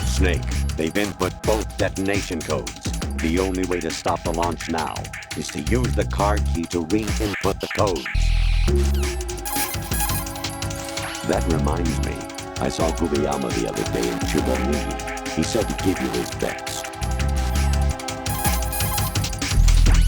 Snake, they've input both detonation codes. The only way to stop the launch now is to use the card key to re-input the codes. That reminds me, I saw Guglielmo the other day in Chubonigi. He said to give you his bets.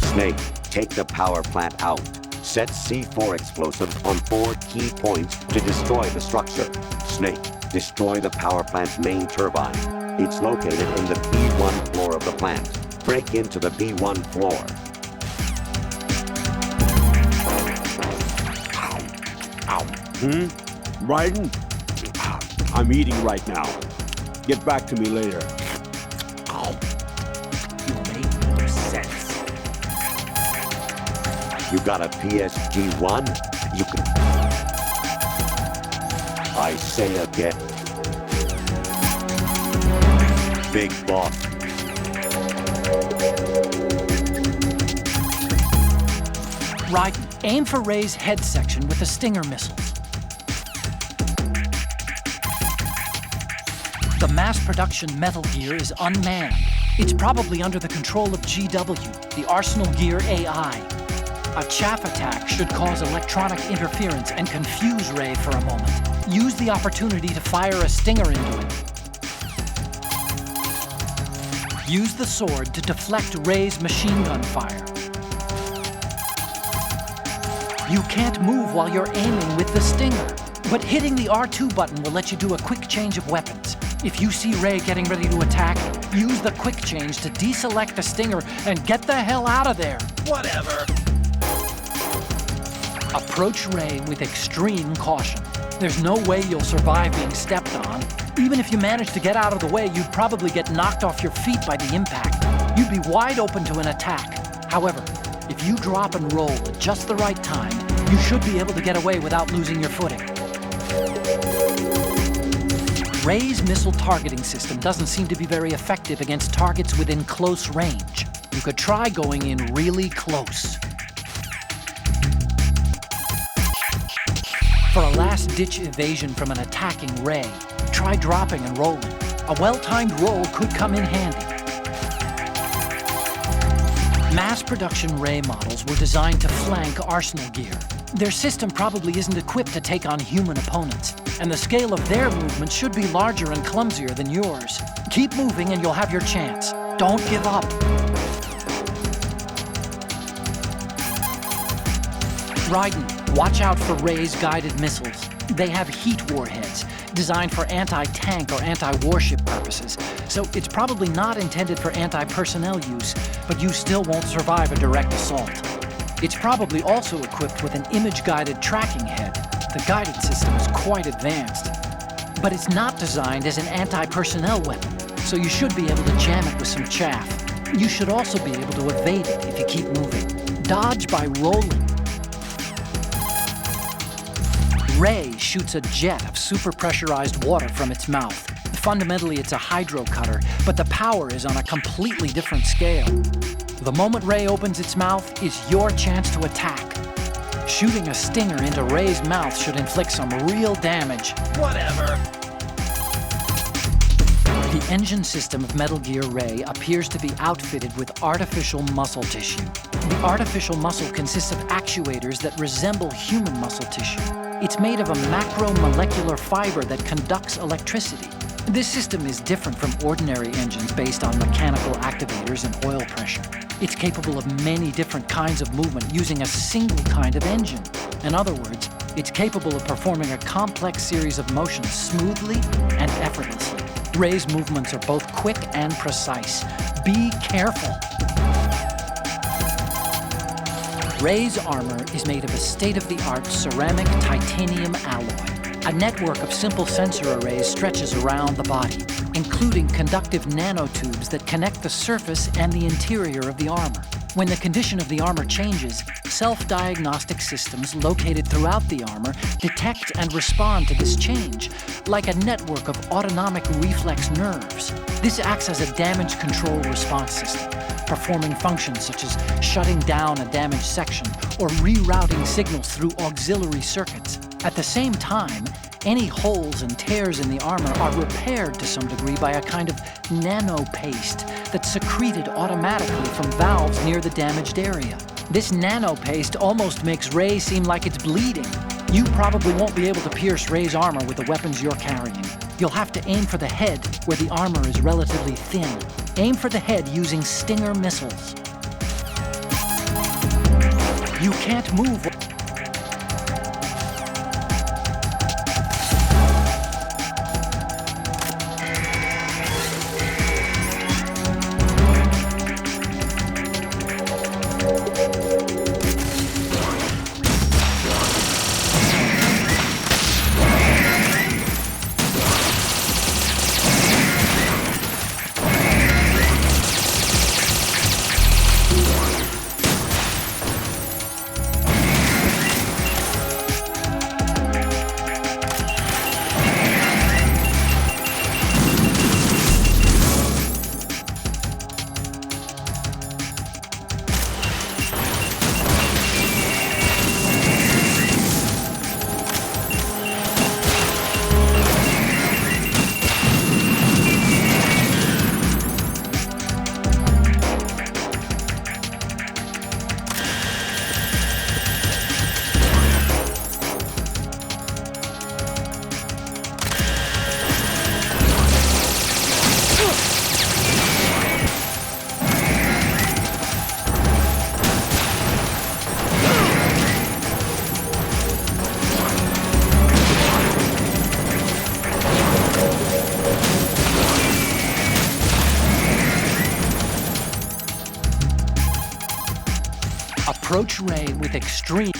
Snake, take the power plant out. Set C4 explosives on 4 key points to destroy the structure. Snake, destroy the power plant's main turbine. It's located in the B1 floor of the plant. Break into the B1 floor. Raiden? I'm eating right now. Get back to me later. You make no sense. You got a PSG-1? You can... I say again. Big boss. Right, aim for Ray's head section with the Stinger missiles. The mass production Metal Gear is unmanned. It's probably under the control of GW, the Arsenal Gear AI. A chaff attack should cause electronic interference and confuse Ray for a moment. Use the opportunity to fire a Stinger into it. Use the sword to deflect Ray's machine gun fire. You can't move while you're aiming with the Stinger, but hitting the R2 button will let you do a quick change of weapons. If you see Ray getting ready to attack, use the quick change to deselect the Stinger and get the hell out of there. Whatever. Approach Ray with extreme caution. There's no way you'll survive being stepped on. Even if you manage to get out of the way, you'd probably get knocked off your feet by the impact. You'd be wide open to an attack. However, if you drop and roll at just the right time, you should be able to get away without losing your footing. Ray's missile targeting system doesn't seem to be very effective against targets within close range. You could try going in really close. For a last-ditch evasion from an attacking Ray, try dropping and rolling. A well-timed roll could come in handy. Mass production Ray models were designed to flank Arsenal Gear. Their system probably isn't equipped to take on human opponents, and the scale of their movement should be larger and clumsier than yours. Keep moving and you'll have your chance. Don't give up. Raiden, watch out for Ray's guided missiles. They have heat warheads, designed for anti-tank or anti-warship purposes, so it's probably not intended for anti-personnel use, but you still won't survive a direct assault. It's probably also equipped with an image-guided tracking head. The guided system is quite advanced. But it's not designed as an anti-personnel weapon, so you should be able to jam it with some chaff. You should also be able to evade it if you keep moving. Dodge by rolling. Ray shoots a jet of super-pressurized water from its mouth. Fundamentally, it's a hydro cutter, but the power is on a completely different scale. The moment Ray opens its mouth is your chance to attack. Shooting a Stinger into Ray's mouth should inflict some real damage. Whatever. The engine system of Metal Gear Ray appears to be outfitted with artificial muscle tissue. The artificial muscle consists of actuators that resemble human muscle tissue. It's made of a macromolecular fiber that conducts electricity. This system is different from ordinary engines based on mechanical activators and oil pressure. It's capable of many different kinds of movement using a single kind of engine. In other words, it's capable of performing a complex series of motions smoothly and effortlessly. Ray's movements are both quick and precise. Be careful. Ray's armor is made of a state-of-the-art ceramic titanium alloy. A network of simple sensor arrays stretches around the body, including conductive nanotubes that connect the surface and the interior of the armor. When the condition of the armor changes, self-diagnostic systems located throughout the armor detect and respond to this change, like a network of autonomic reflex nerves. This acts as a damage control response system, performing functions such as shutting down a damaged section or rerouting signals through auxiliary circuits. At the same time, any holes and tears in the armor are repaired to some degree by a kind of nanopaste that's secreted automatically from valves near the damaged area. This nanopaste almost makes Ray seem like it's bleeding. You probably won't be able to pierce Ray's armor with the weapons you're carrying. You'll have to aim for the head where the armor is relatively thin. Aim for the head using Stinger missiles. You can't move. Approach Ray with extreme...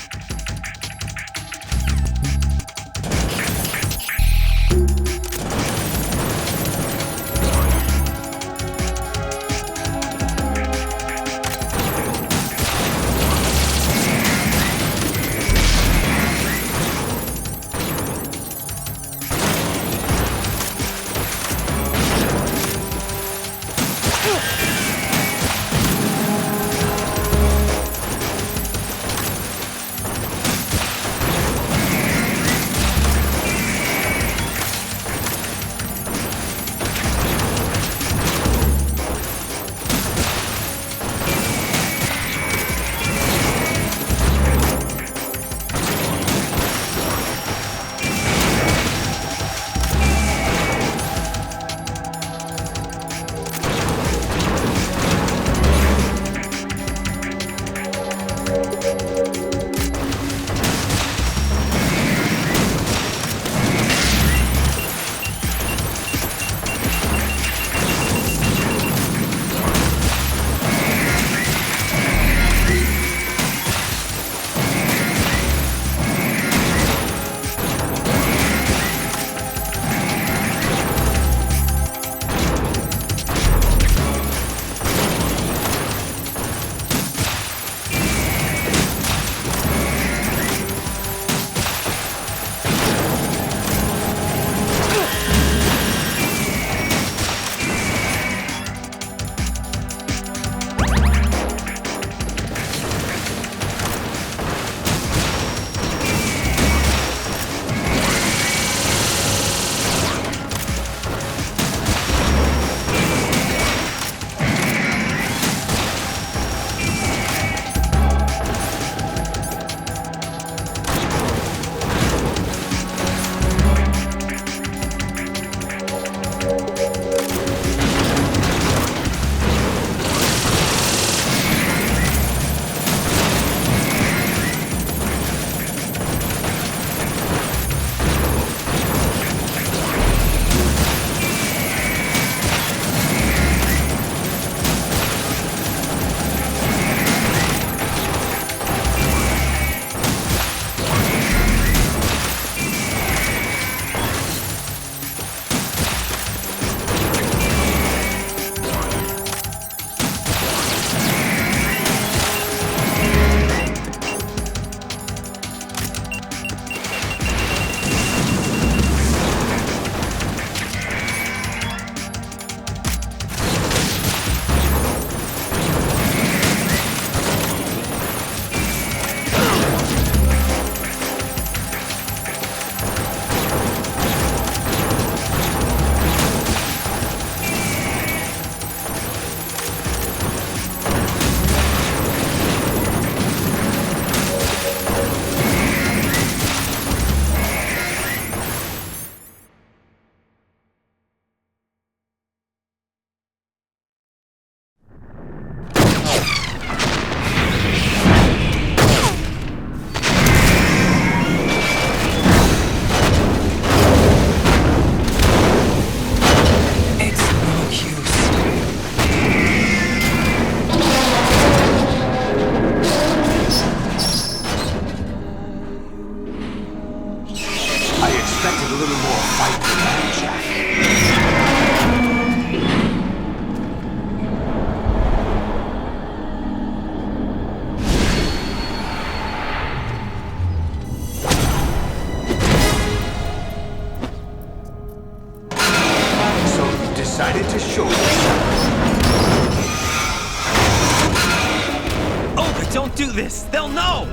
Don't do this! They'll know!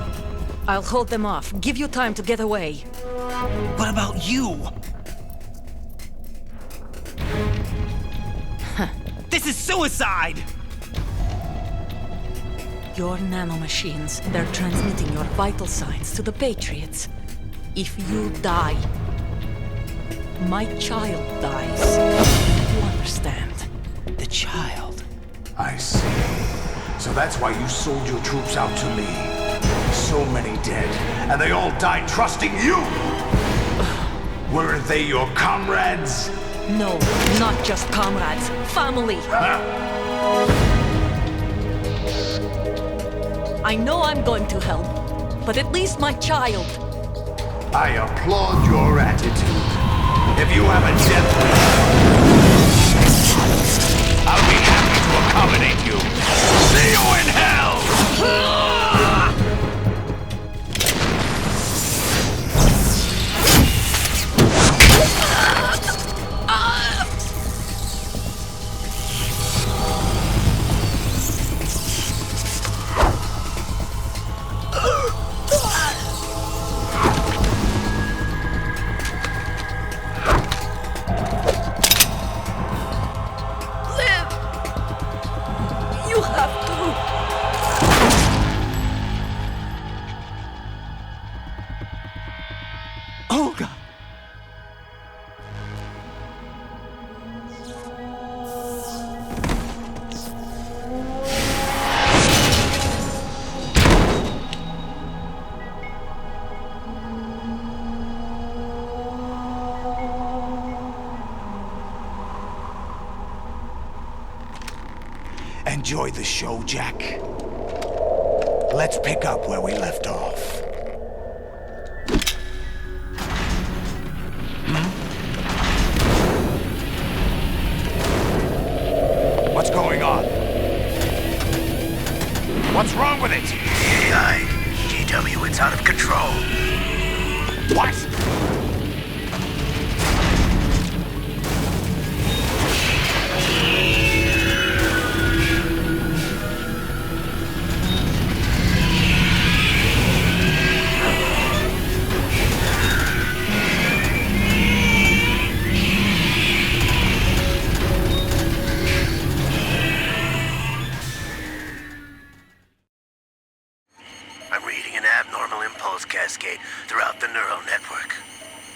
I'll hold them off. Give you time to get away. What about you? This is suicide! Your nanomachines, they're transmitting your vital signs to the Patriots. If you die, my child dies. You understand? The child. I see. So that's why you sold your troops out to me. So many dead, and they all died trusting you! Weren't they your comrades? No, not just comrades. Family! I know I'm going to help, but at least my child. I applaud your attitude. If you have a death wish, I'll be happy to accommodate you. See you in hell! Olga! Enjoy the show, Jack. Let's pick up where we left off. What's going on? What's wrong with it? AI, GW, it's out of control. What? I'm reading an abnormal impulse cascade throughout the neural network.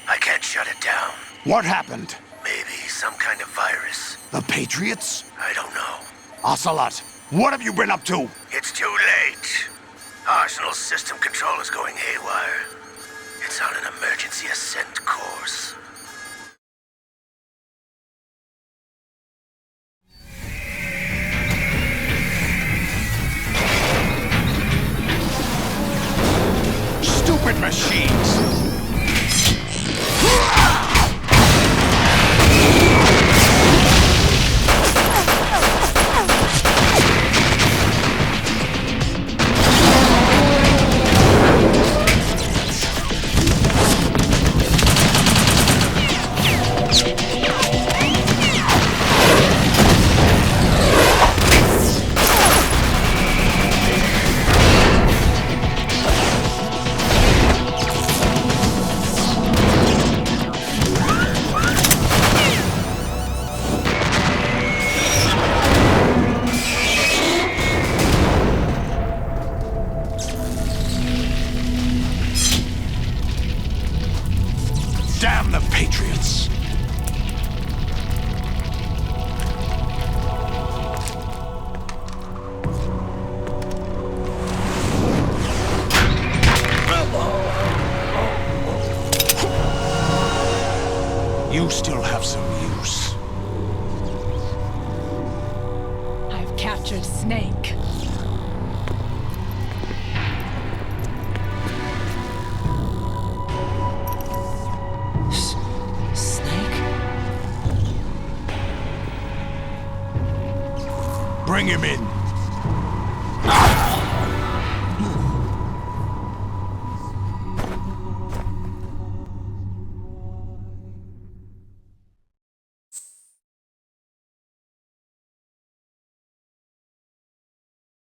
I can't shut it down. What happened? Maybe some kind of virus. The Patriots? I don't know. Ocelot, what have you been up to? It's too late. Arsenal's system control is going haywire. It's on an emergency ascent course. Stupid machines! Damn the Patriots! You still have some use. I've captured Snake. Snake? Bring him in.